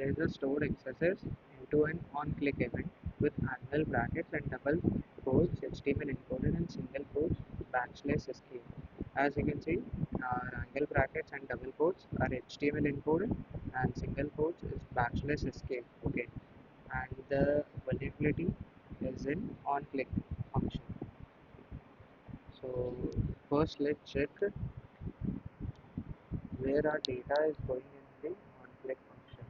is a stored accesses into an on-click event with angle brackets and double quotes HTML encoded and single quotes backslash escape. As you can see, angle brackets and double quotes are HTML encoded and single quotes is backslash escape. Okay, and the vulnerability is in on-click function. So first let's check where our data is going in the on-click function.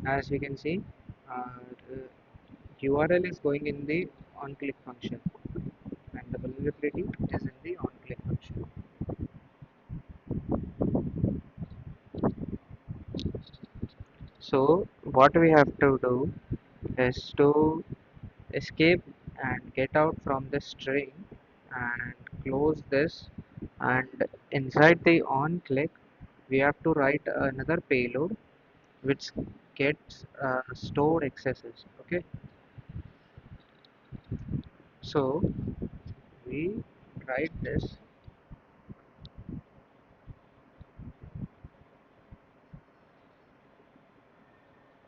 As we can see, the URL is going in the on-click function and the vulnerability is in the on-click function. So what we have to do is to escape and get out from the string and close this, and inside the on-click we have to write another payload which gets stored accesses. Okay, so we write this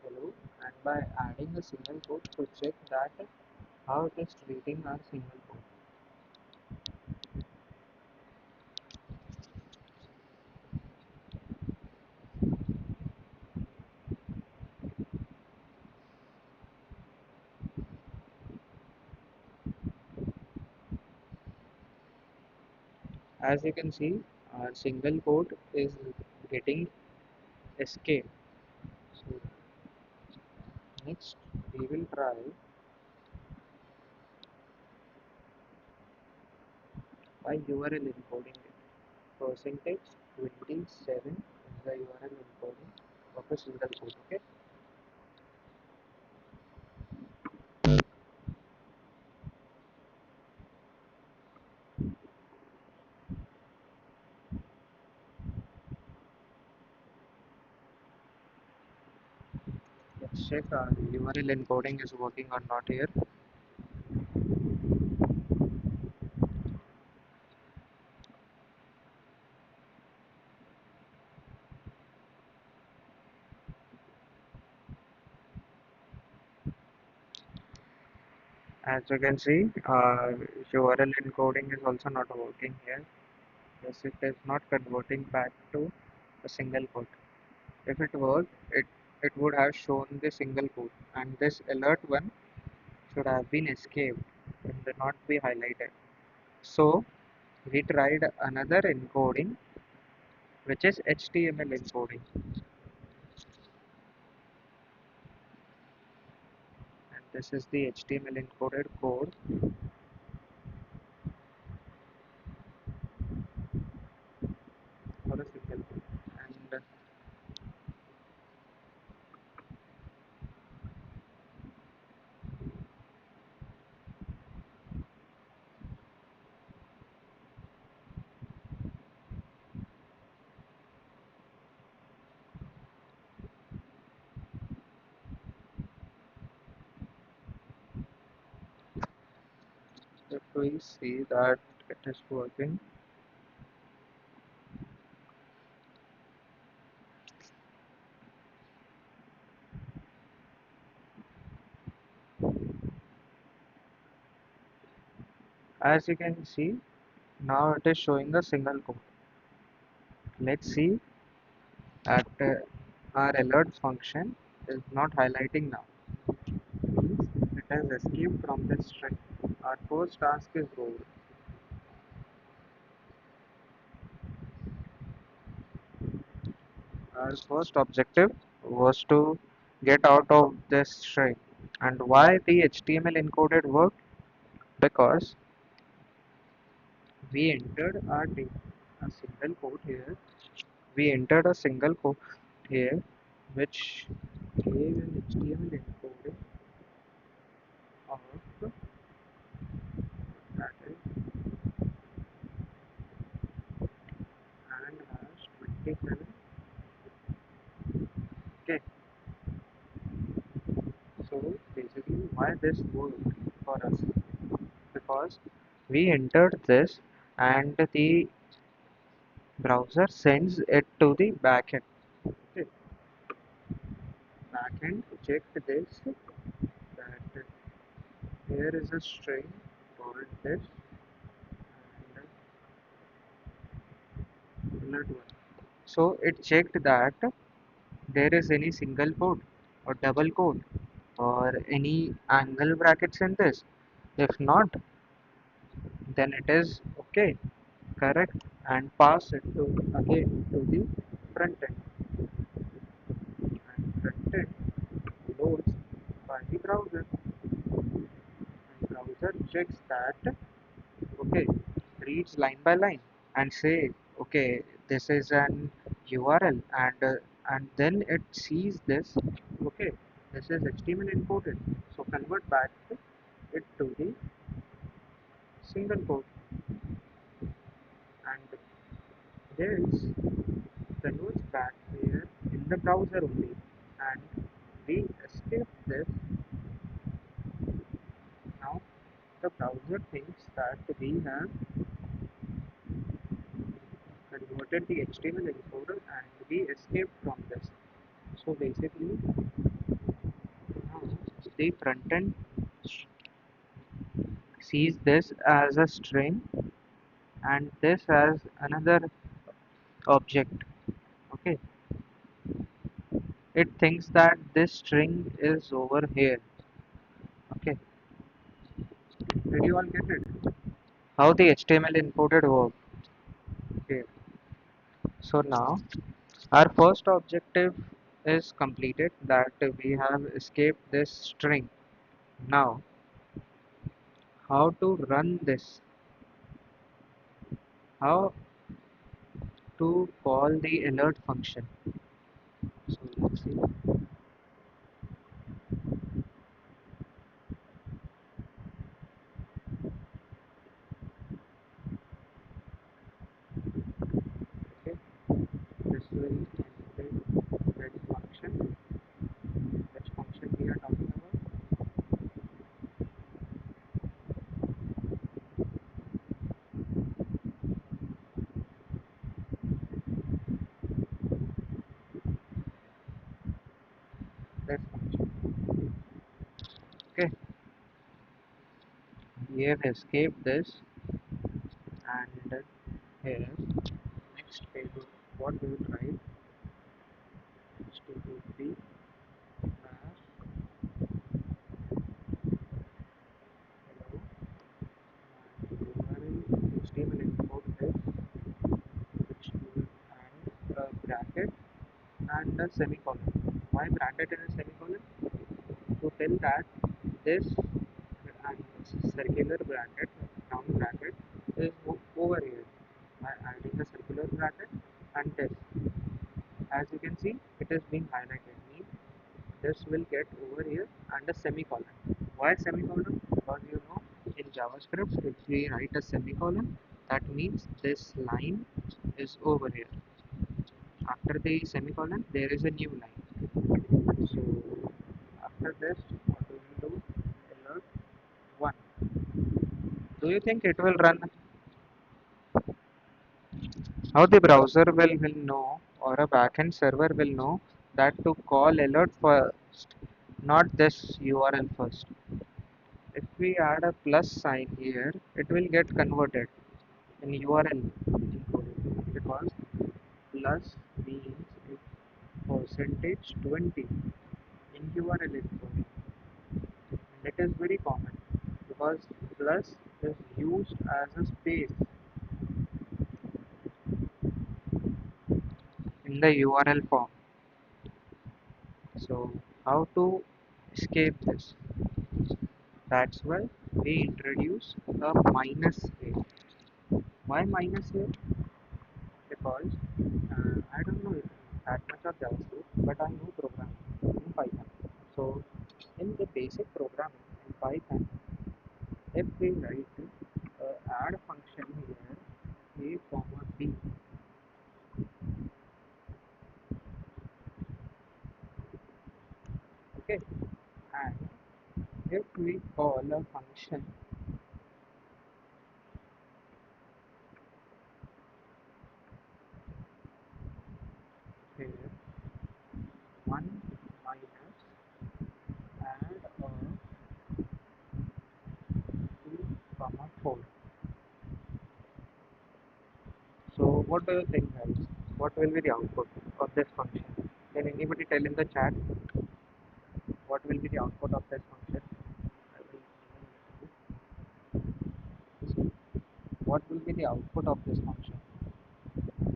hello, and by adding a single quote to check that how it is treating our single quote. As you can see, our single quote is getting escape. So next we will try by URL encoding it. Percentage 27 is the URL encoding of a single quote. Okay. Let's check our URL encoding is working or not here. As you can see, URL encoding is also not working here. Yes, it is not converting back to a single quote. If it worked, it would have shown the single quote, and this alert one should have been escaped. It did not be highlighted. So we tried another encoding, which is HTML encoding, and this is the HTML encoded code. For a single quote. And if we see that it is working, as you can see, now it is showing a single quote. Let's see that our alert function is not highlighting now. Means it has escaped from the string. Our first task is over. Our first objective was to get out of this string. And why the HTML encoded work? Because we entered a single quote here. We entered a single quote here, which gave an HTML encoding of that is and hash why this worked for us, because we entered this and the browser sends it to the backend. Okay. Backend checked this, that here is a string called this and alert one. So it checked that there is any single quote or double quote or any angle brackets in this. If not, then it is okay, correct, and pass it to again to the front end. And front end loads by the browser, and browser checks that, okay, reads line by line and say, okay, this is an URL, and then it sees this, okay, this is HTML encoded, so convert back it to the single quote, and this converts back here in the browser only, and we escape this. Now the browser thinks that we have converted the HTML encoder and we escaped from this. So basically, now the front end sees this as a string and this as another object. Okay, it thinks that this string is over here. Okay, did you all get it? How the HTML encoded work? Okay, so now our first objective is completed, that we have escaped this string. Now, how to run this? How to call the alert function? So let's see. Okay, this will input that function. Which function we are talking about? This function. Okay, we have escaped this, and here next payload. What we will write? HTTP hello and HTML import this, which will add a bracket and a semicolon. Why bracket and a semicolon? To tell that this and circular bracket, round bracket, is over here. By adding a circular bracket and this, as you can see, it is being highlighted. Means this will get over here and a semicolon. Why semicolon? Because you know in JavaScript, if we write a semicolon, that means this line is over here. After the semicolon, there is a new line. So after this, what we will do? Alert one. Do you think it will run? How the browser will know, or a backend server will know that to call alert first, not this URL first. If we add a plus sign here, it will get converted in URL encoding, because plus means percentage 20 in URL encoding, and it is very common because plus is used as a space in the URL form. So how to escape this? That's why we introduce a minus here. Why minus here? Because I don't know that much of JavaScript, but I know programming in Python. So in the basic programming in Python, if we write add function here, a comma b, okay, and if we call a function here 1 minus add a 2 comma 4. So what do you think, guys? What will be the output of this function? Can anybody tell in the chat what will be the output of this function? I will what will be the output of this function?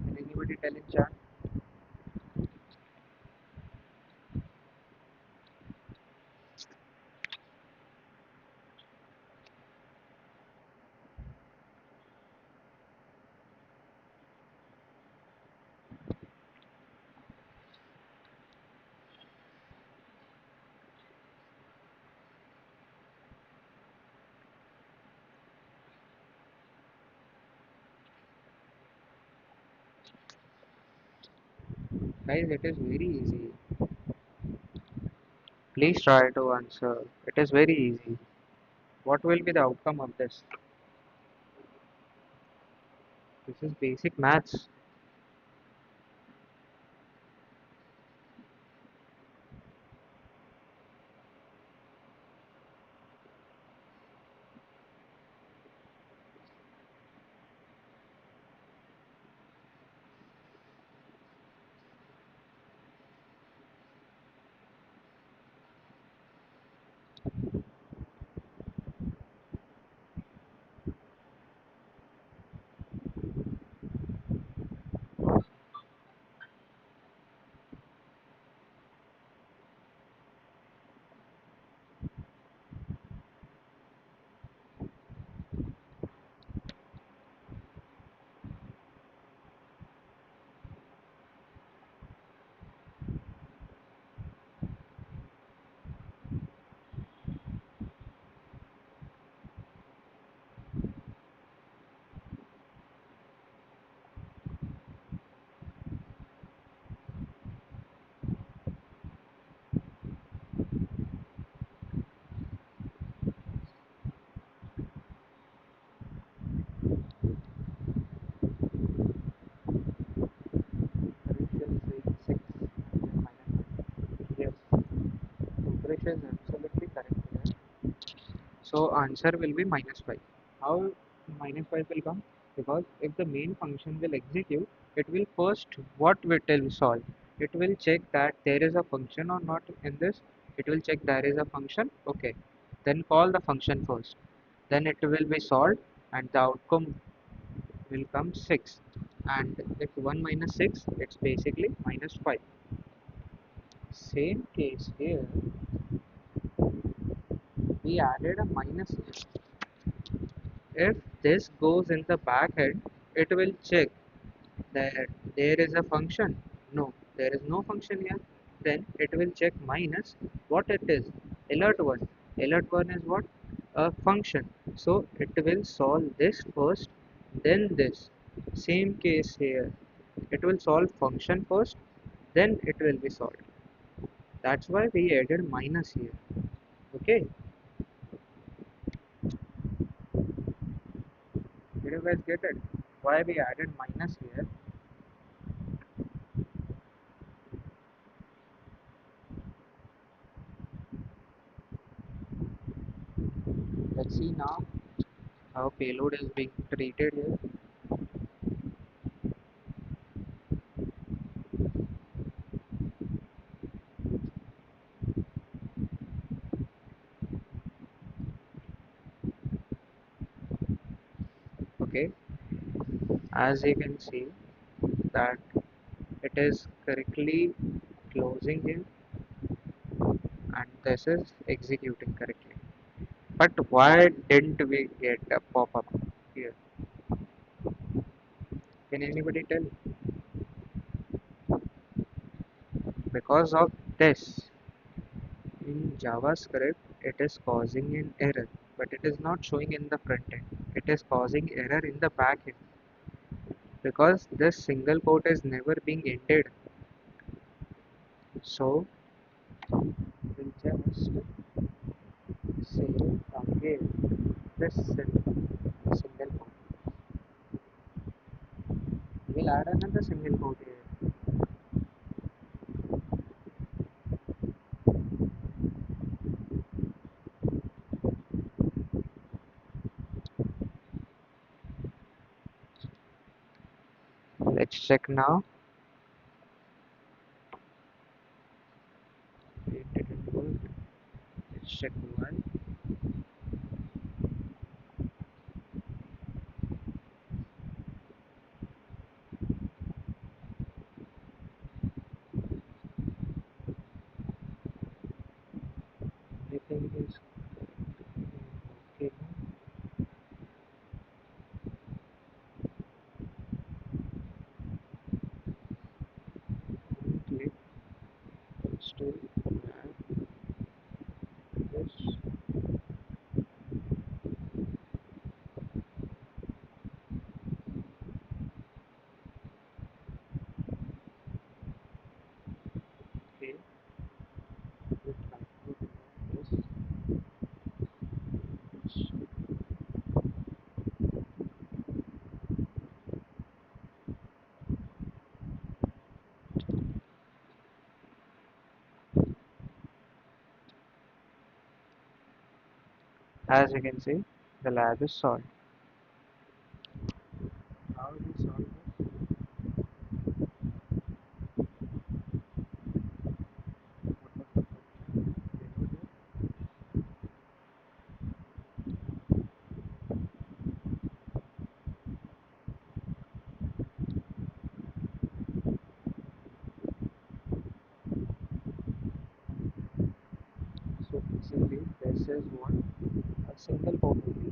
Can anybody tell in chat? Guys, it is very easy. Please try to answer. It is very easy. What will be the outcome of this? This is basic maths. Differential is 6 minus. Yes, Suresh is absolutely correct here. So answer will be minus 5. How minus 5 will come? Because if the main function will execute, it will first what it will solve. It will check that there is a function or not in this. It will check there is a function. Okay. Then call the function first. Then it will be solved and the outcome will come 6. And if 1 minus 6, it's basically minus 5. Same case here, we added a minus here. If this goes in the back end, it will check that there is a function. No, there is no function here. Then it will check minus what it is. Alert1. Alert1 is what? A function. So it will solve this first, then this. Same case here. It will solve function first, then it will be solved. That's why we added minus here. Okay. Did you guys get it? Why we added minus here? Let's see now how payload is being treated here. Okay, as you can see that it is correctly closing here and this is executing correctly. But why didn't we get a pop-up here? Can anybody tell? Because of this. In JavaScript, it is causing an error, but it is not showing in the front end. It is causing error in the back end because this single quote is never being ended. So we'll just here. This single quote. We'll add another single quote here. Let's check now. It didn't work. Let's check why. Everything is okay. Click still add this. Okay. We try to do this. As you can see, the lab is solved. How we solve this? What was the function? So basically, this is what a single port will be.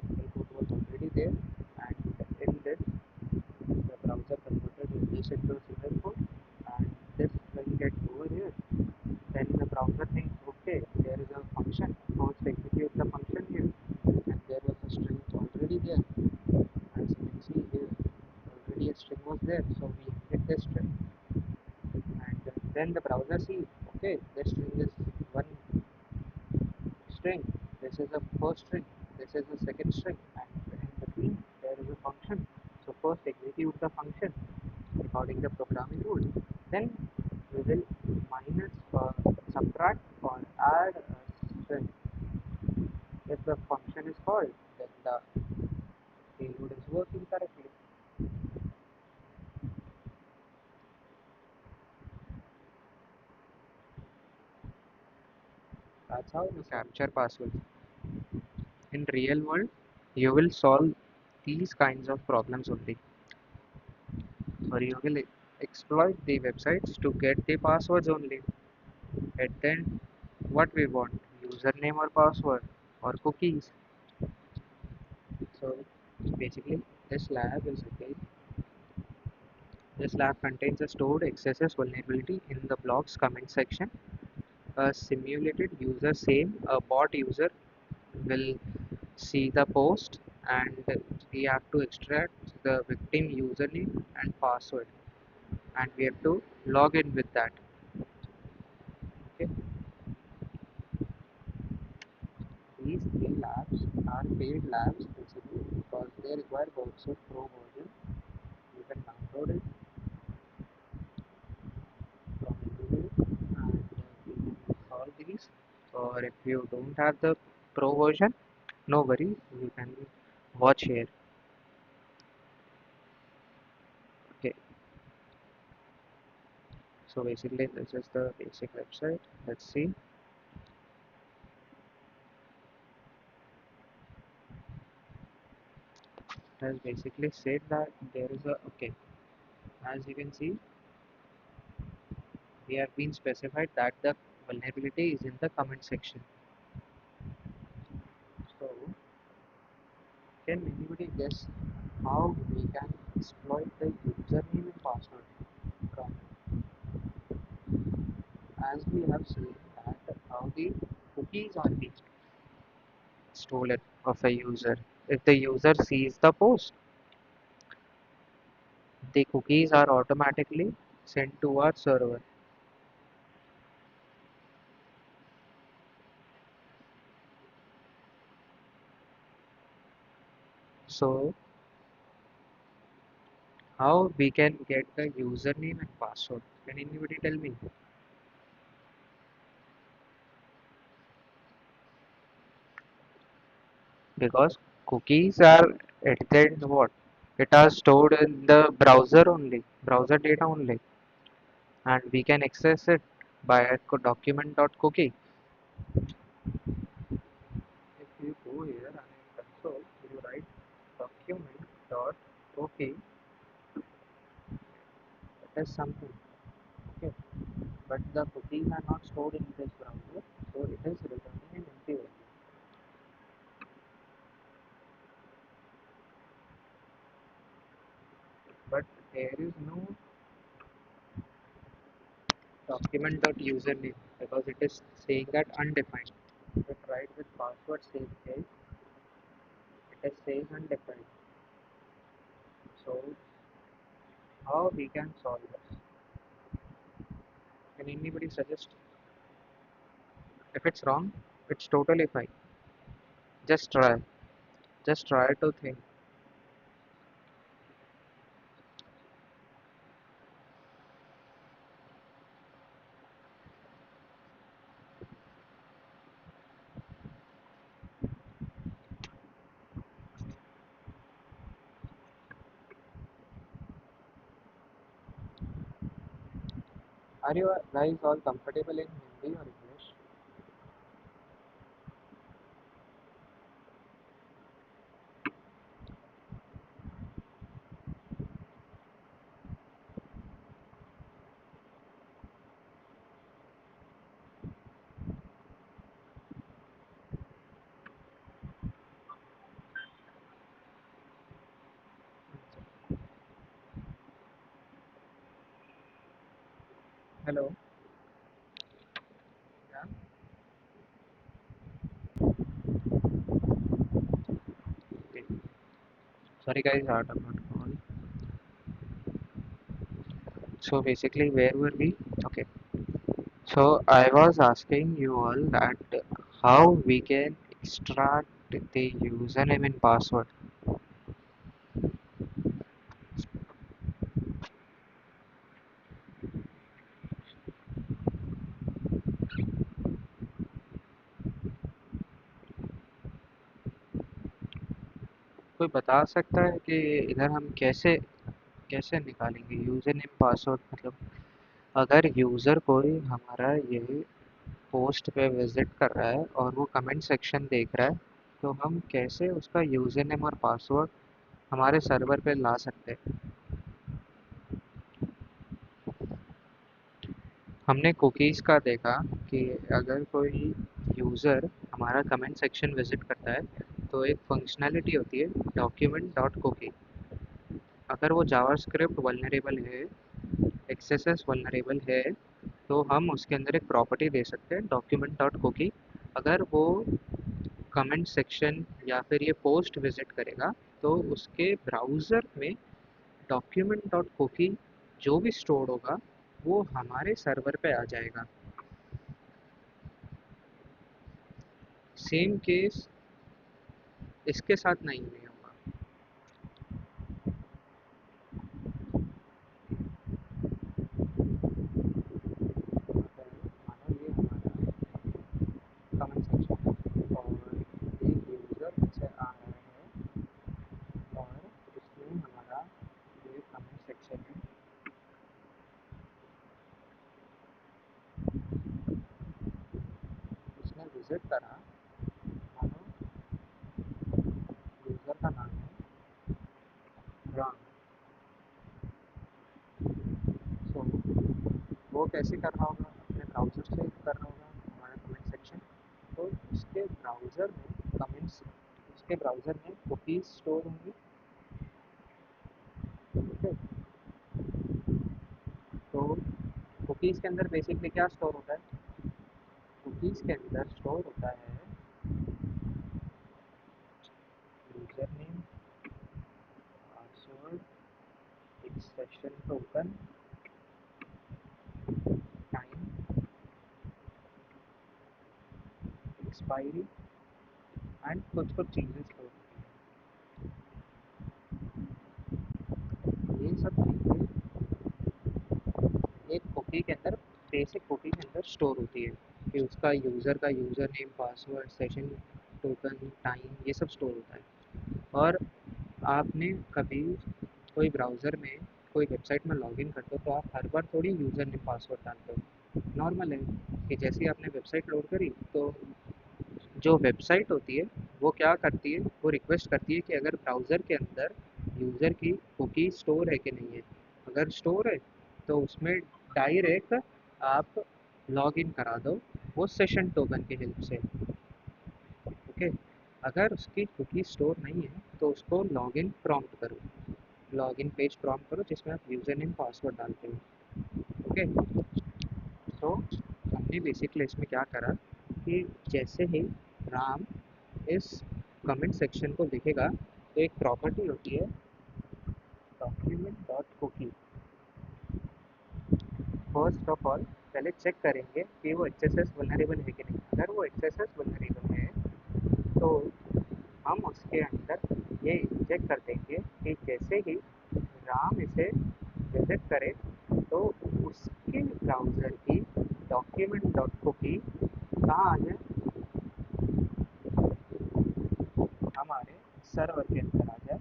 Single port was already there, and in this, the browser converted this into a single port, and this will get over here. Then the browser thinks, okay, there is a function. First execute the function here, and there was a string already there. As you can see here, already a string was there, so we hit this string, and then the browser sees, okay, this string is one string, this is a first string, this is a second string, and in between there is a function. So first execute the function according the programming rule. Then we will minus or subtract or add a string. If the function is called, then the payload is working correctly. That's how you capture password. In real world, you will solve these kinds of problems only, or you will exploit the websites to get the passwords only. And then what we want, username or password or cookies. So basically this lab is okay. This lab contains a stored XSS vulnerability in the blog's comment section. A simulated user, same a bot user, will see the post, and we have to extract the victim username and password, and we have to log in with that. Okay. These three labs are paid labs basically because they require also Pro version. You can download it from Google, and you can solve these. Or if you don't have the Pro version, no worries, you can watch here. Okay, so basically this is the basic website. Let's see. It has basically said that there is a, okay, as you can see, we have been specified that the vulnerability is in the comment section. So can anybody guess how we can exploit the username and password from, as we have seen that how the cookies are being stolen of a user. If the user sees the post, the cookies are automatically sent to our server. So how we can get the username and password? Can anybody tell me? Because cookies are at the end what? It are stored in the browser only, browser data only, and we can access it by a document.cookie. If you go here and in console, you write document.cookie, it is something. Okay, but the cookies are not stored in this browser, so it is returning an empty value. But there is no document.username because it is saying that undefined. If it write with password same case, it is saying undefined. So how we can solve this? Can anybody suggest? If it's wrong, it's totally fine. Just try. Just try to think. Are you guys all comfortable in Hindi or English? Hello. Yeah. Okay. Sorry guys, out of not call. So basically, where were we? Okay. So I was asking you all that how we can extract the username and password. कोई बता सकता है कि इधर हम कैसे कैसे निकालेंगे यूजर नेम पासवर्ड मतलब अगर यूज़र कोई हमारा ये पोस्ट पे विजिट कर रहा है और वो कमेंट सेक्शन देख रहा है तो हम कैसे उसका यूजर नेम और पासवर्ड हमारे सर्वर पे ला सकते हैं। हमने कुकीज़ का देखा कि अगर कोई यूज़र हमारा कमेंट सेक्शन विजिट करता है तो एक फंक्शनैलिटी होती है डॉक्यूमेंट डॉट कुकी। अगर वो जावास्क्रिप्ट वल्नरेबल है, एक्सएसएस वल्नरेबल है, तो हम उसके अंदर एक प्रॉपर्टी दे सकते हैं डॉक्यूमेंट डॉट कुकी। अगर वो कमेंट सेक्शन या फिर ये पोस्ट विजिट करेगा तो उसके ब्राउज़र में डॉक्यूमेंट डॉट कुकी जो भी स्टोर होगा वो हमारे सर्वर पे आ जाएगा। सेम केस इसके साथ नहीं होगा। मानो ये हमारा कमेंट सेक्शन है और एक यूज़र से आ रहा है और उसने हमारा ये कमेंट सेक्शन है, उसने विजिट करा। मानो यूज़र का नाम है राम। सो वो कैसे कर रहा होगा, अपने ब्राउज़र से कर रहा होगा हमारा कमेंट सेक्शन। तो उसके ब्राउज़र में कमेंट्स, उसके ब्राउज़र में कुकीज़ स्टोर होंगी। ठीक है। तो कुकीज़ के अंदर बेसिकली क्या स्टोर होता है? कुकीज़ के अंदर स्टोर होता है यूज़र नेम, पासवर्ड, एक session token, time, expiry and कुछ कुछ चीज़ें स्टोर होती हैं। कुकी के अंदर, बेसिक कुकी के अंदर स्टोर होती है कि उसका यूज़र का user name, password, session token, time, ये सब स्टोर होता है। और आपने कभी कोई ब्राउज़र में कोई वेबसाइट में लॉगिन करते हो तो आप हर बार थोड़ी यूज़र नेम पासवर्ड डालते हो। नॉर्मल है कि जैसे ही आपने वेबसाइट लोड करी तो जो वेबसाइट होती है वो क्या करती है, वो रिक्वेस्ट करती है कि अगर ब्राउज़र के अंदर यूज़र की कुकी स्टोर है कि नहीं है। अगर स्टोर है तो उसमें डायरेक्ट आप लॉग इन करा दो वो सेशन टोकन की हेल्प से। ओके, अगर उसकी कुकी स्टोर नहीं है तो उसको लॉग इन प्रॉम्प्ट करो, लॉग इन पेज प्रॉम्प्ट करो जिसमें आप यूज़र नेम पासवर्ड डालते हो। ओके, तो हमने बेसिकली इसमें क्या करा कि जैसे ही राम इस कमेंट सेक्शन को देखेगा तो एक प्रॉपर्टी होती है document dot cookie. First of all पहले चेक करेंगे कि वो एक्सेस वल्नरेबल है कि नहीं। अगर वो एक्सेस वल्नरेबल है तो हम उसके अंदर ये चेक कर देंगे कि जैसे ही राम इसे विजिट करे तो उसके ब्राउज़र की डॉक्यूमेंट डॉट कुकी कहाँ आ जाए, हमारे सर्वर के अंदर आ जाए।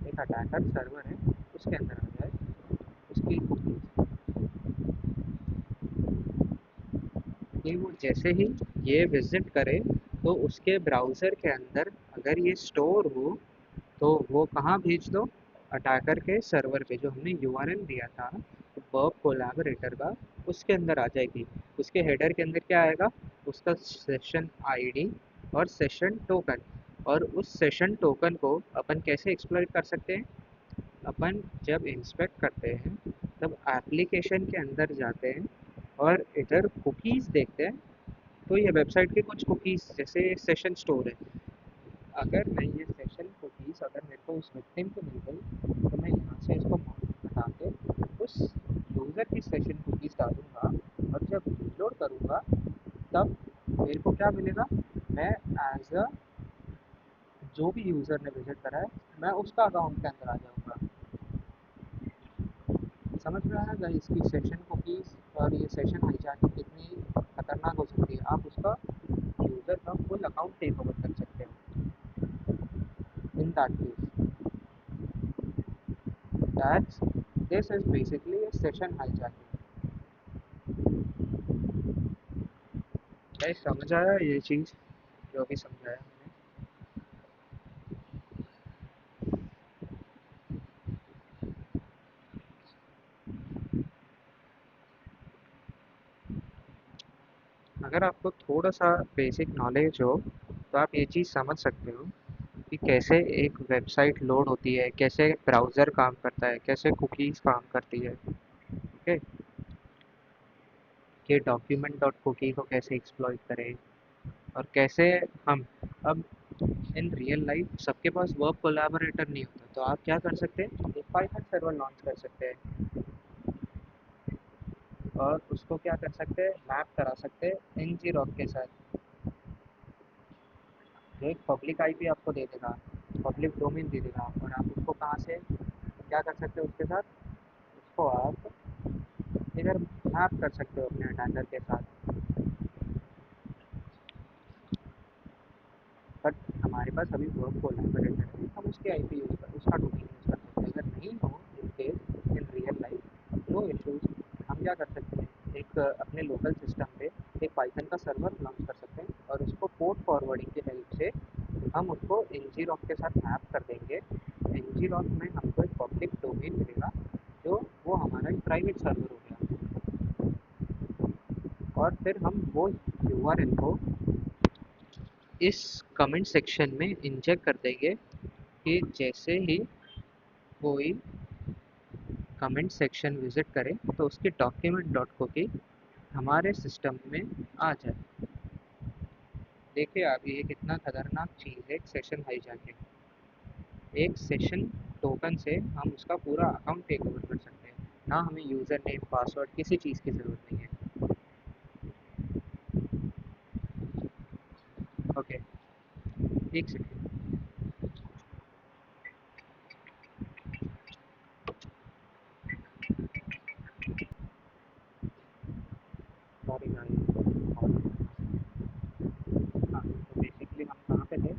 एक अटैकर सर्वर है उसके अंदर आ जाए उसकी कुकी, कि वो जैसे ही ये विजिट करे तो उसके ब्राउज़र के अंदर अगर ये स्टोर हो तो वो कहाँ भेज दो, अटैकर के सर्वर पे जो हमने यूआरएल दिया था वर्ब कोलैबोरेटर का, उसके अंदर आ जाएगी। उसके हेडर के अंदर क्या आएगा, उसका सेशन आईडी और सेशन टोकन। और उस सेशन टोकन को अपन कैसे एक्सप्लॉइट कर सकते हैं, अपन जब इंस्पेक्ट करते हैं तब एप्लीकेशन के अंदर जाते हैं और इधर कुकीज़ देखते हैं तो ये वेबसाइट की कुछ कुकीज़ जैसे सेशन स्टोर है। अगर मैं ये सेशन कुकीज़ अगर मेरे को उस विक्टिम को मिल गई तो मैं यहाँ से इसको हटा के उस यूज़र की सेशन कुकीज़ डालूँगा और जब रीलोड करूँगा तब मेरे को क्या मिलेगा, मैं एज अ जो भी यूज़र ने विजिट करा है मैं उसका अकाउंट के अंदर आ जाऊँगा। समझ में आया गाइस इसकी सेशन कुकीज़ और ये सेशन हाईजैकिंग कितनी खतरनाक हो सकती है। आप उसका यूज़र का फुल अकाउंट टेक ओवर कर सकते हो in that case. That's this is basically a session hijacking। Guys समझ आया ये चीज़ जो भी समझाया मैंने। अगर आपको थोड़ा सा बेसिक नॉलेज हो तो आप ये चीज़ समझ सकते हो कि कैसे एक वेबसाइट लोड होती है, कैसे ब्राउज़र काम करता है, कैसे कुकीज़ काम करती है। ओके, कि डॉक्यूमेंट डॉट कुकी को कैसे एक्सप्लॉइट करें और कैसे हम अब इन रियल लाइफ सबके पास वर्क कोलैबोरेटर नहीं होता तो आप क्या कर सकते हैं, एक पाइथन सर्वर लॉन्च कर सकते हैं और उसको क्या कर सकते हैं, मैप करा सकते हैं एनजी रॉक के साथ, जो एक पब्लिक आईपी आपको दे देगा, पब्लिक डोमेन दे देगा। और आप उसको कहाँ से क्या कर सकते हो उसके साथ, उसको आप इधर मैप कर सकते हो अपने अटैकर के साथ। बट हमारे पास अभी वर्क कोलैबोरेटर है, हम उसकी आईपी यूज़ कर उसका डोमेन यूज़ कर सकते हैं। अगर नहीं हो in case in real life no issues, हम क्या कर सकते हैं, एक अपने लोकल सिस्टम पे एक पाइथन का सर्वर लॉन्च कर सकते हैं और उसको पोर्ट फॉरवर्डिंग की हेल्प से हम उसको एनजी रॉक के साथ मैप कर देंगे। एनजी रॉक में हमको एक पब्लिक डोमेन मिलेगा जो वो हमारा एक प्राइवेट सर्वर हो गया। और फिर हम वो यूआरएल को इस कमेंट सेक्शन में इंजेक्ट कर देंगे कि जैसे ही कोई कमेंट सेक्शन विजिट करे तो उसकी डॉक्यूमेंट डॉट को की हमारे सिस्टम में आ जाए। देखिए आप ये कितना खतरनाक चीज़ है, एक सेशन हाईजैकिंग। एक सेशन टोकन से हम उसका पूरा अकाउंट टेक ओवर कर सकते हैं, ना हमें यूज़र नेम पासवर्ड किसी चीज़ की ज़रूरत नहीं है। ओके, एक सेकेंड। Sorry guys. हाँ, तो बेसिकली हम कहाँ पे थे?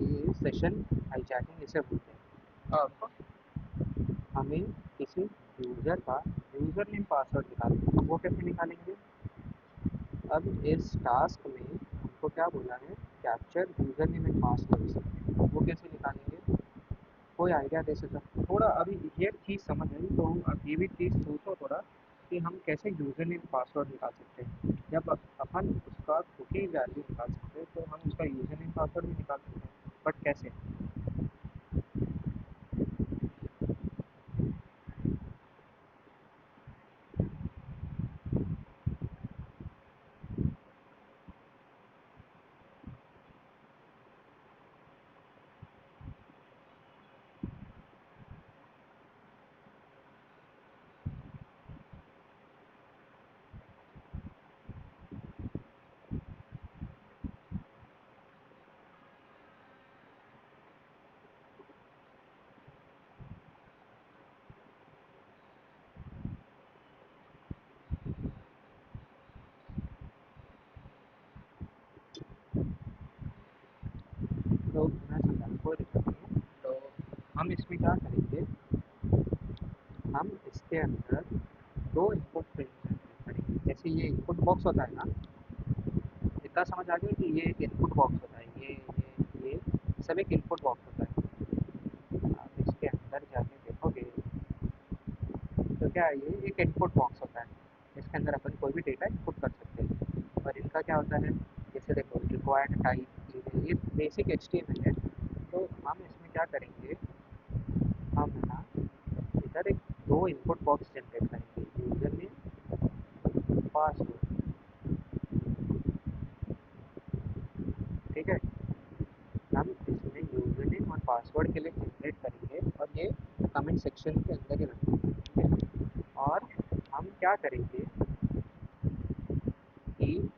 ये सेशन हाईजैकिंग इसे बोलते हैं। अब हमें किसी यूज़र का यूज़र नेम पासवर्ड निकालना है। अब वो कैसे निकालेंगे? अब इस टास्क में हमको क्या बोला है? Capture user name and password. अब वो कैसे निकालेंगे? कोई आइडिया दे सकता? थोड़ा अभी ये चीज़ समझ आई तो अब ये भी चीज़ सोचो थोड़ा कि हम कैसे यूज़र नेम पासवर्ड निकाल सकते हैं। जब अपन उसका कुकी वैल्यू निकाल सकते हैं तो हम उसका यूज़र नेम पासवर्ड भी निकाल सकते हैं, बट कैसे? तो मैं समझाने कोई दिक्कत नहीं है। तो हम इसमें क्या करेंगे? हम इसके अंदर दो इनपुट फील्ड करेंगे। जैसे ये इनपुट बॉक्स होता है ना, इतना समझ आ गया कि ये एक इनपुट बॉक्स होता है। ये सब एक इनपुट बॉक्स होता है। आप इसके अंदर जाके देखोगे तो क्या है? ये एक इनपुट बॉक्स होता है। इसके अंदर अपन कोई भी डेटा इनपुट कर सकते हैं। और इनका क्या होता है? जैसे देखो, रिक्वायर्ड टाइप, ईमेल, ये बेसिक एचटीएमएल है। तो हम इसमें क्या करेंगे? हम ना इधर एक दो इनपुट बॉक्स जनरेट करेंगे, यूजर नेम, पासवर्ड। ठीक है? हम इसमें यूजर नेम और पासवर्ड के लिए जनरेट करेंगे और ये कमेंट सेक्शन के अंदर ही रखेंगे। ठीक है? और हम क्या करेंगे कि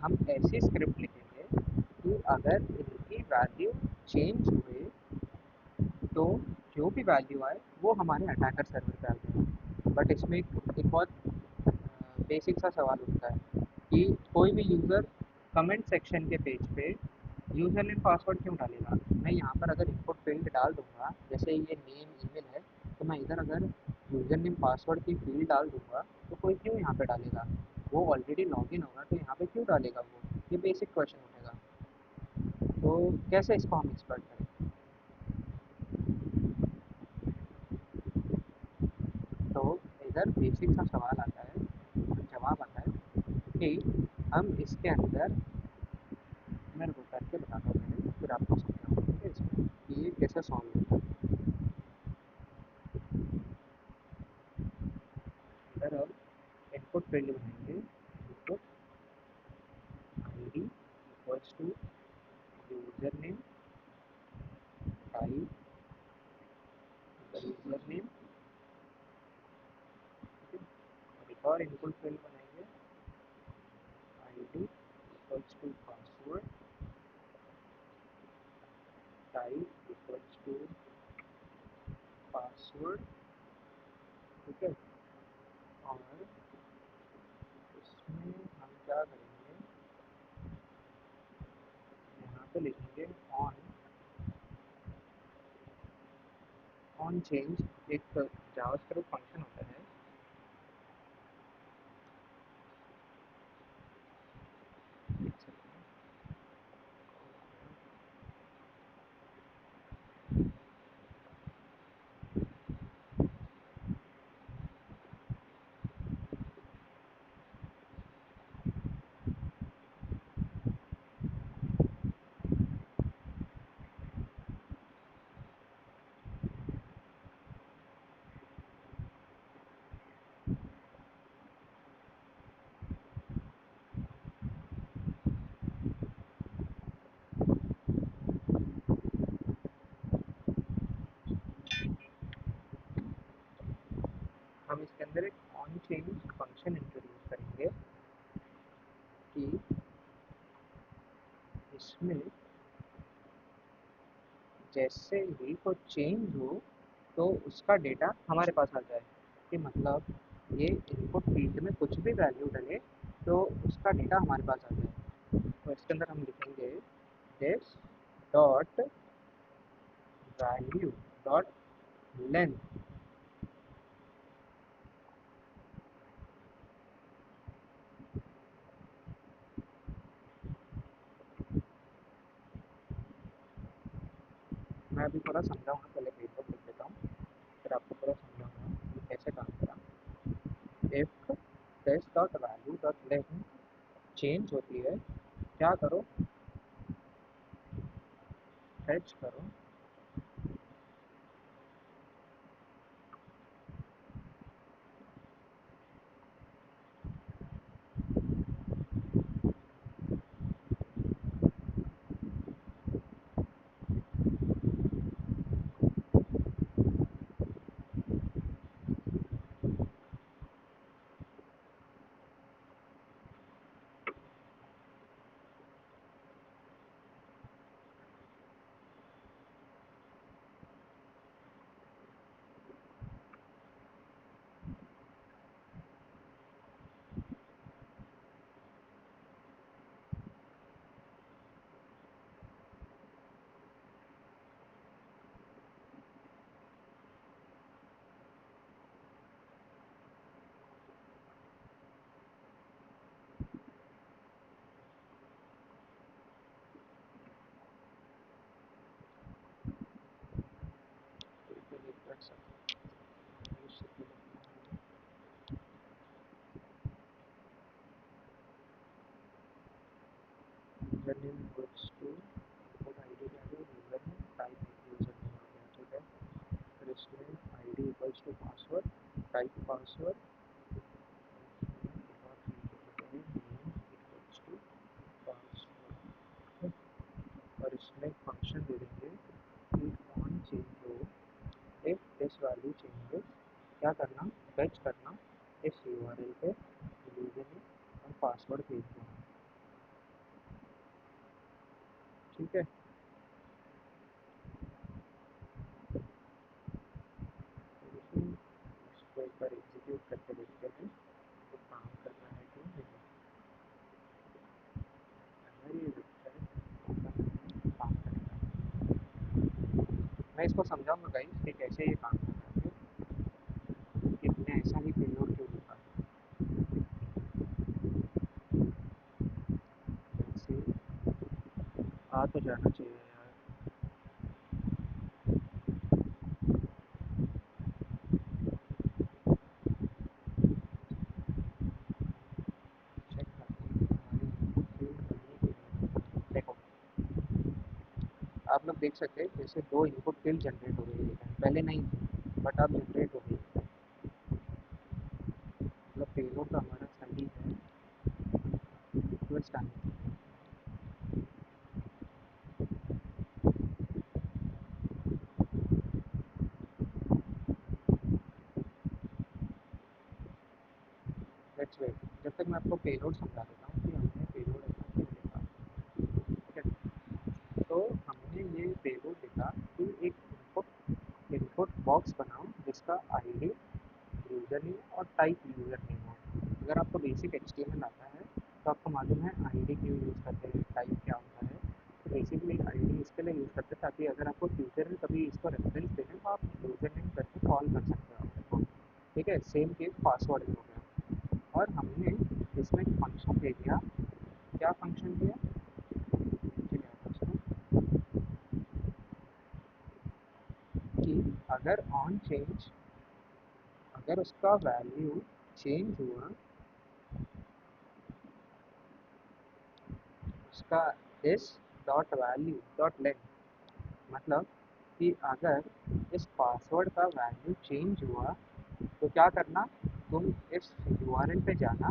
हम ऐसी स्क्रिप्ट लिखेंगे कि अगर इनकी वैल्यू चेंज हुए तो जो भी वैल्यू आए वो हमारे अटैकर सर्वर पे आ जाए। बट इसमें एक बहुत बेसिक सा सवाल उठता है कि कोई भी यूज़र कमेंट सेक्शन के पेज पे यूज़र नेम पासवर्ड क्यों डालेगा? मैं यहाँ पर अगर इनपुट फील्ड डाल दूंगा, जैसे ये नेम ईमेल है, तो मैं इधर अगर यूज़र नेम पासवर्ड की फील्ड डाल दूंगा तो कोई क्यों यहाँ पे डालेगा? वो ऑलरेडी लॉगिन होगा तो यहाँ पे क्यों डालेगा वो? ये बेसिक क्वेश्चन उठेगा। तो कैसे इसको हम एक्सपर्ट करें? तो इधर बेसिक सा सवाल आता है, जवाब आता है कि हम इसके अंदर, मैं रुको करके बताता हूँ पहले, फिर आपको समझाऊंगा। ठीक है? इसमें कि ये कैसे सॉल्व होता है। इधर अब इनपुट फील्ड बनाएंगे। Input ID equals to user name type user name. ठीक है? और एक और इनपुट फील्ड बनाएंगे, ID equals to password type equals to password. ठीक है? और इसमें हम क्या करेंगे? यहाँ पे लिखेंगे ऑन ऑन चेंज। एक जावास्क्रिप्ट फंक्शन होता है। एक सेकंड। हम इसके अंदर एक ऑन चेंज फंक्शन इंट्रोड्यूस करेंगे कि इसमें जैसे ही वो चेंज हो तो उसका डेटा हमारे पास आ जाए, कि मतलब ये इनपुट फील्ड में कुछ भी वैल्यू डले तो उसका डेटा हमारे पास आ जाए। तो इसके अंदर हम लिखेंगे this dot value dot length. मैं अभी थोड़ा समझाऊंगा, पहले पेज पर लिख देता हूँ, फिर आपको थोड़ा समझाऊंगा कि कैसे काम करा। If this dot value dot length change होती है, क्या करो, फेच करो user name equals to input ID क्या है, user name, type user name आ गया, ठीक है। फिर इसमें ID equals to password, type password, name equals to password. और इसमें एक फंक्शन दे देंगे कि ऑन चेंज हो, इफ दिस वैल्यू चेंजेस, क्या करना, फेच करना इस यूआरएल पे यूजर नेम और पासवर्ड भेज देना, ठीक है। इसको एक बार एग्जीक्यूट करके देखते हैं तो काम करना है कि नहीं। अगर ये वेबसाइट ओपन है, काम करेगा। मैं इसको समझाऊंगा गाइस कि कैसे ये काम करता है, कि मैंने ऐसा ही पेलोड क्यों लिखा है। ऐसे आ तो जाना चाहिए यार। चेक करते हैं हमारी इनपुट फील्ड बनी कि नहीं। देखो, आप लोग देख सकते हैं जैसे दो इनपुट फील्ड जनरेट हो गई है, पहले नहीं थी बट अब जनरेट हो गई। मतलब पेलोड तो हमारा सही है, रिक्वेस्ट आनी। लेट्स वेट, जब तक मैं आपको पेलोड समझा देता हूँ कि हमने पेलोड ऐसा क्यों लिखा, ठीक है। तो हमने ये पेलोड लिखा कि एक इनपुट इनपुट बॉक्स बनाओ जिसका आईडी, यूज़र नेम और टाइप यूज़र नेम हो। अगर आपको बेसिक एचटीएमएल आता है तो आपको मालूम है आईडी क्यों यूज़ करते हैं, टाइप क्या होता है। तो बेसिकली आईडी इसके लिए यूज़ करते हैं ताकि अगर आपको फ्यूचर में कभी इसको रेफरेंस देना तो आप यूज़र नेम करके कॉल कर सकते हो अपने को, ठीक है। सेम केस पासवर्ड में हो गया। और हमने इसमें एक फंक्शन दे दिया। क्या फंक्शन दिया, नीचे क्या था उसका, कि अगर ऑन चेंज, अगर उसका वैल्यू चेंज हुआ, उसका इस डॉट वैल्यू डॉट लेंथ, मतलब कि अगर इस पासवर्ड का वैल्यू चेंज हुआ तो क्या करना, तुम इस यूआरएल पे जाना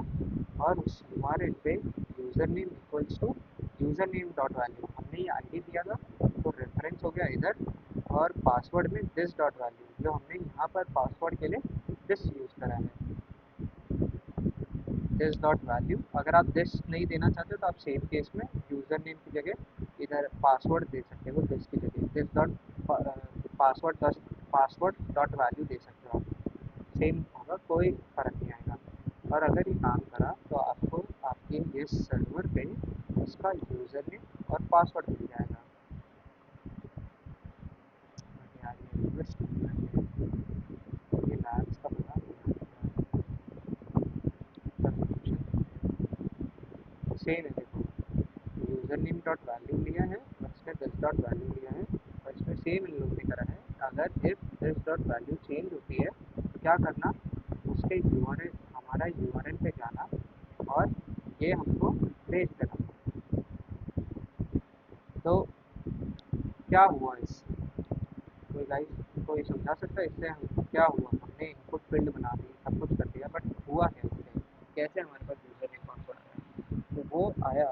और उस यूआरएल पे user name equals to user name dot value, हमने ये आईडी दिया था तो रेफरेंस हो गया इधर, और पासवर्ड में दिस डॉट वैल्यू, जो हमने यहाँ पर पासवर्ड के लिए दिस यूज़ करा है, दिस डॉट वैल्यू। अगर आप दिस नहीं देना चाहते तो आप सेम केस में यूज़र नेम की जगह इधर पासवर्ड दे सकते हो, दिस की जगह this dot password password dot value दे सकते हो आप। सेम होगा, कोई फ़र्क नहीं आएगा। और अगर ये काम करा तो आपको आपके ये सर्वर पे उसका यूज़र नेम और पासवर्ड मिल जाएगा। बट यार ये रिक्वेस्ट नहीं है, ये लैब्स का पता नहीं है, सेम है देखो, यूज़र नेम डॉट वैल्यू लिया है और इसमें दिस डॉट वैल्यू लिया है और इसमें सेम इन लोग ने करा है। अगर if this dot value change होती है तो क्या करना, उसके यूआरएल, हमारा यूआरएल पे जाना और ये हमको भेज देना। तो क्या हुआ इससे, कोई गाइस कोई समझा सकता है इससे हम क्या हुआ? हमने इनपुट फील्ड बना दी, सब कुछ कर दिया, बट हुआ क्या इससे? कैसे हमारे पास यूज़र नेम पासवर्ड आया? तो वो आया,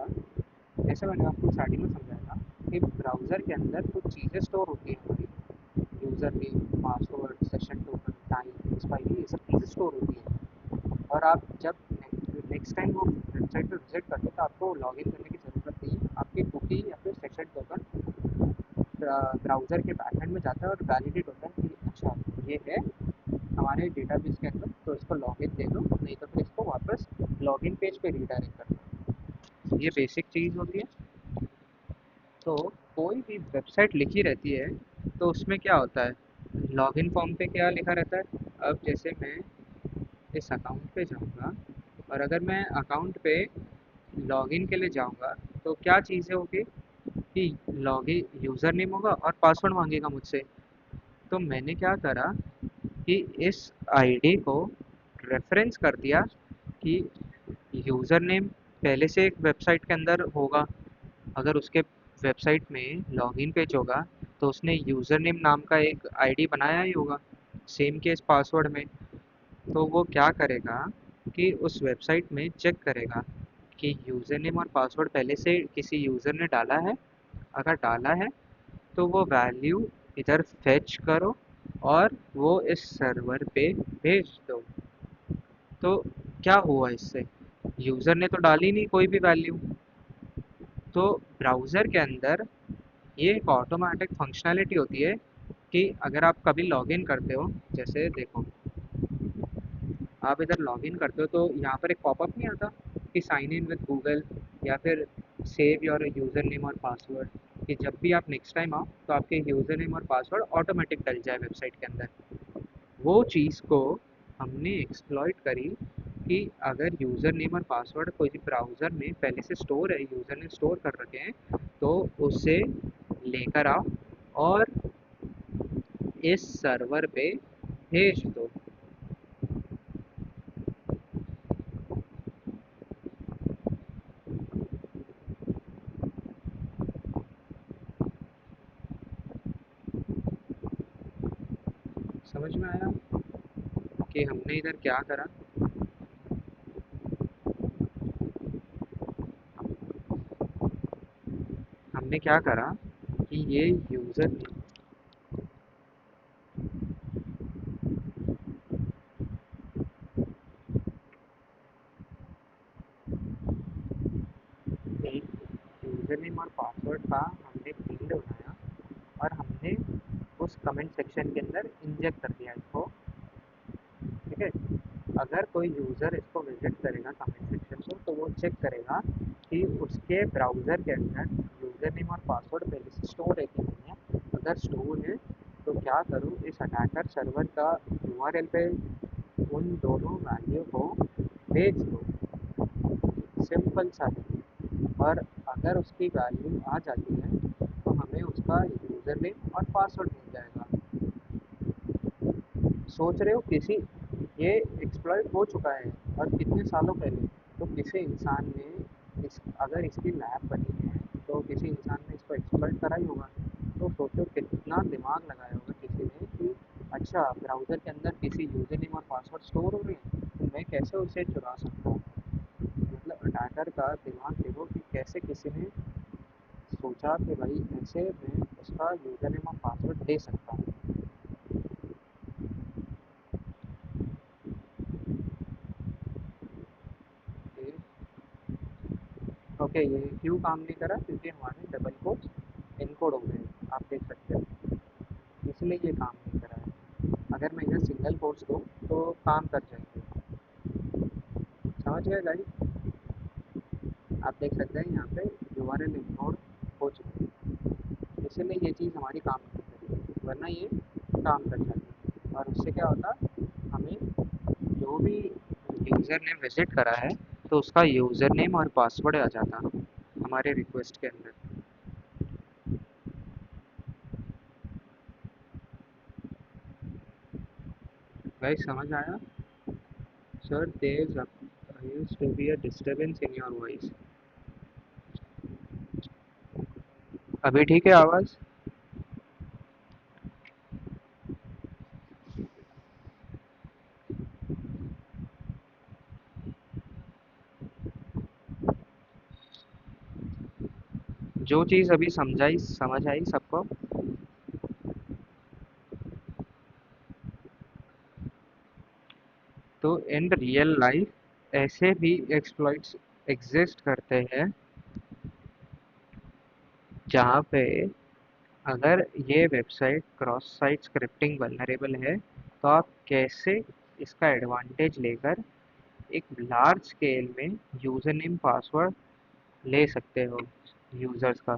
जैसे मैंने आपको स्टार्टिंग में समझाया था कि ब्राउज़र के अंदर कुछ चीज़ें स्टोर होती है हमारी, user name, password, session token, time, expiry, ये सब चीज़ें स्टोर होती है। और आप जब नेक्स्ट टाइम वो वेबसाइट पे विजिट करते हो तो आपको लॉगिन करने की ज़रूरत नहीं है। आपकी कुकी या फिर सेशन टोकन ब्राउज़र के बैकएंड में जाता है और वैलिडेट होता है कि अच्छा ये है हमारे डेटाबेस के अंदर, तो इसको लॉगिन दे दो, नहीं तो फिर इसको वापस लॉगिन पेज पे रीडायरेक्ट कर दो। ये बेसिक चीज़ होती है। तो कोई भी वेबसाइट लिखी रहती है तो उसमें क्या होता है, लॉगिन फॉर्म पे क्या लिखा रहता है। अब जैसे मैं इस अकाउंट पे जाऊंगा और अगर मैं अकाउंट पे लॉगिन के लिए जाऊंगा तो क्या चीज़ें होगी कि लॉगिन यूज़र नेम होगा और पासवर्ड मांगेगा मुझसे। तो मैंने क्या करा कि इस आईडी को रेफरेंस कर दिया कि यूज़र नेम पहले से एक वेबसाइट के अंदर होगा, अगर उसके वेबसाइट में लॉगिन पेज होगा तो उसने यूज़र नेम नाम का एक आईडी बनाया ही होगा, सेम केस पासवर्ड में। तो वो क्या करेगा कि उस वेबसाइट में चेक करेगा कि यूज़र नेम और पासवर्ड पहले से किसी यूज़र ने डाला है। अगर डाला है तो वो वैल्यू इधर फेच करो और वो इस सर्वर पे भेज दो। तो क्या हुआ इससे, यूज़र ने तो डाली नहीं कोई भी वैल्यू। तो ब्राउज़र के अंदर ये एक ऑटोमेटिक फंक्शनैलिटी होती है कि अगर आप कभी लॉगिन करते हो, जैसे देखो आप इधर लॉगिन करते हो तो यहाँ पर एक पॉपअप नहीं आता कि साइन इन विद गूगल या फिर सेव योर यूज़र नेम और पासवर्ड, कि जब भी आप नेक्स्ट टाइम आओ तो आपके यूज़र नेम और पासवर्ड ऑटोमेटिक डल जाए वेबसाइट के अंदर। वो चीज़ को हमने एक्सप्लॉइट करी कि अगर यूज़र नेम और पासवर्ड कोई ब्राउज़र में पहले से स्टोर है, यूज़र ने स्टोर कर रखे हैं, तो उसे लेकर आओ और इस सर्वर पे भेज दो। समझ में आया कि हमने इधर क्या करा? हमने क्या करा कि ये यूज़र एक यूज़र नेम और पासवर्ड का हमने फील्ड बनाया और हमने उस कमेंट सेक्शन के अंदर इंजेक्ट कर दिया इसको। ठीक है, अगर कोई यूज़र इसको विजिट करेगा कमेंट सेक्शन को तो वो चेक करेगा कि उसके ब्राउज़र के अंदर यूज़र नेम और पासवर्ड पहले से स्टोर है कि नहीं है। अगर स्टोर है तो क्या करो, इस अटैकर सर्वर का यूआरएल पे उन दोनों वैल्यू को भेज दो, सिंपल सा है। और अगर उसकी वैल्यू आ जाती है तो हमें उसका यूज़र नेम और पासवर्ड मिल जाएगा। सोच रहे हो किसी, ये एक्सप्लॉइट हो चुका है और कितने सालों पहले। तो किसी इंसान ने अगर इसकी लैब बनी है तो किसी इंसान ने इसको एक्सप्लॉइट करा ही होगा। तो सोचो कितना दिमाग लगाया होगा किसी ने कि अच्छा ब्राउज़र के अंदर किसी यूज़र नेम और पासवर्ड स्टोर हो रहे हैं तो मैं कैसे उसे चुरा सकता हूँ। मतलब अटैकर का दिमाग देखो कि कैसे किसी ने सोचा कि भाई ऐसे मैं उसका यूज़र नेम और पासवर्ड दे सकता हूँ। ओके, ओके, ये क्यों काम नहीं करा, क्योंकि हमारे डबल कोड्स इनकोड हो गए, आप देख सकते हो। इसलिए ये काम नहीं कर रहा है। अगर मैं इधर सिंगल कोट्स दूँ तो काम कर जाएंगे। समझ गए गाइस? आप देख सकते हैं यहाँ पे यूआरएल इग्नोर हो चुकी है, इसीलिए ये चीज़ हमारी काम नहीं कर रही है, वरना ये काम कर जाती। और उससे क्या होता, हमें जो भी यूज़र ने विजिट करा है तो उसका यूज़र नेम और पासवर्ड आ जाता हमारे रिक्वेस्ट के अंदर। गाइस समझ आया? Sir there used to be a disturbance in your voice। अभी ठीक है आवाज़? जो चीज़ अभी समझाई समझ आई सबको? तो इन रियल लाइफ ऐसे भी एक्सप्लॉइट्स एग्जिस्ट करते हैं जहाँ पे अगर ये website cross site scripting vulnerable है तो आप कैसे इसका एडवांटेज लेकर एक लार्ज स्केल में यूज़र नेम पासवर्ड ले सकते हो यूज़र्स का।